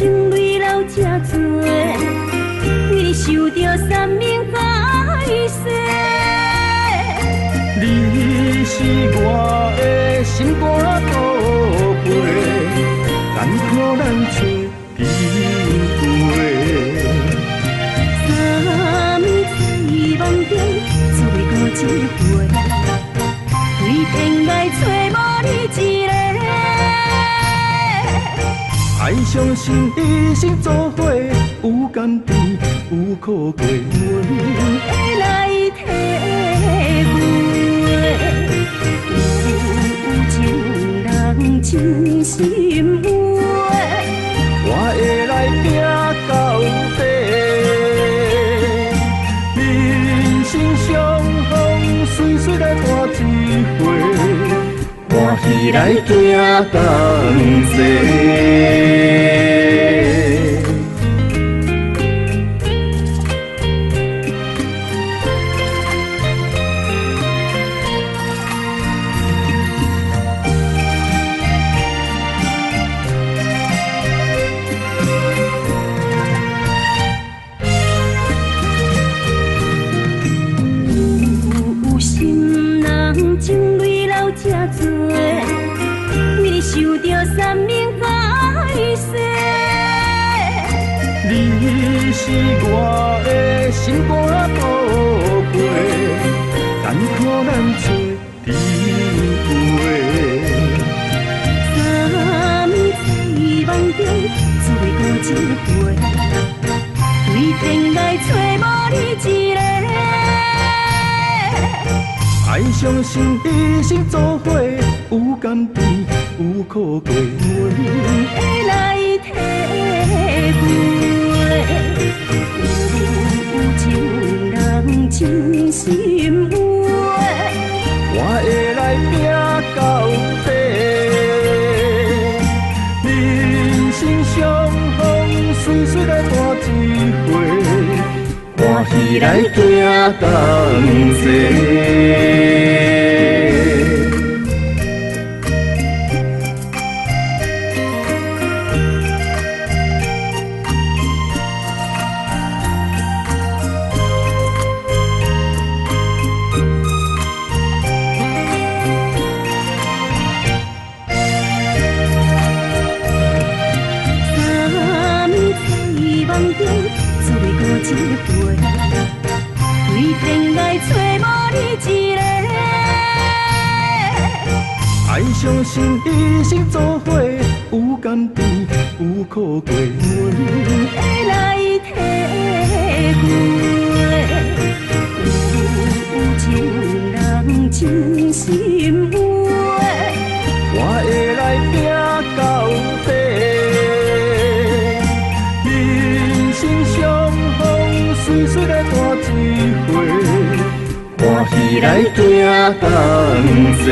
情泪流这多，为你受着三命海誓。你是我的心肝宝贝，难可咱找机会。三世梦中做过一回，对天涯找无你一个。爱相信一生做伙，有甘甜，有苦过，阮会来体会。有情人真心话，我会来拼到底。人生相逢，随随来伴一回。欢喜来行同齐。有心人情泪流这多，为你受着三命海誓。你是我的心肝宝贝，但可咱做智慧。三世梦中做过一回，对天涯找无你一个。爱相信一生做伙，有甘甜，有苦过，阮会来体会。有情人真心话，我会来拼到底。人生相逢，随随来伴一回，欢喜来行同齐。梦中做过一回，对天涯找无你一个。爱相信一生做伙，有甘甜，有苦过，阮会来体会。有情人真心话，我会来拼到底。人生相逢，随随来伴一回，欢喜来行同齐。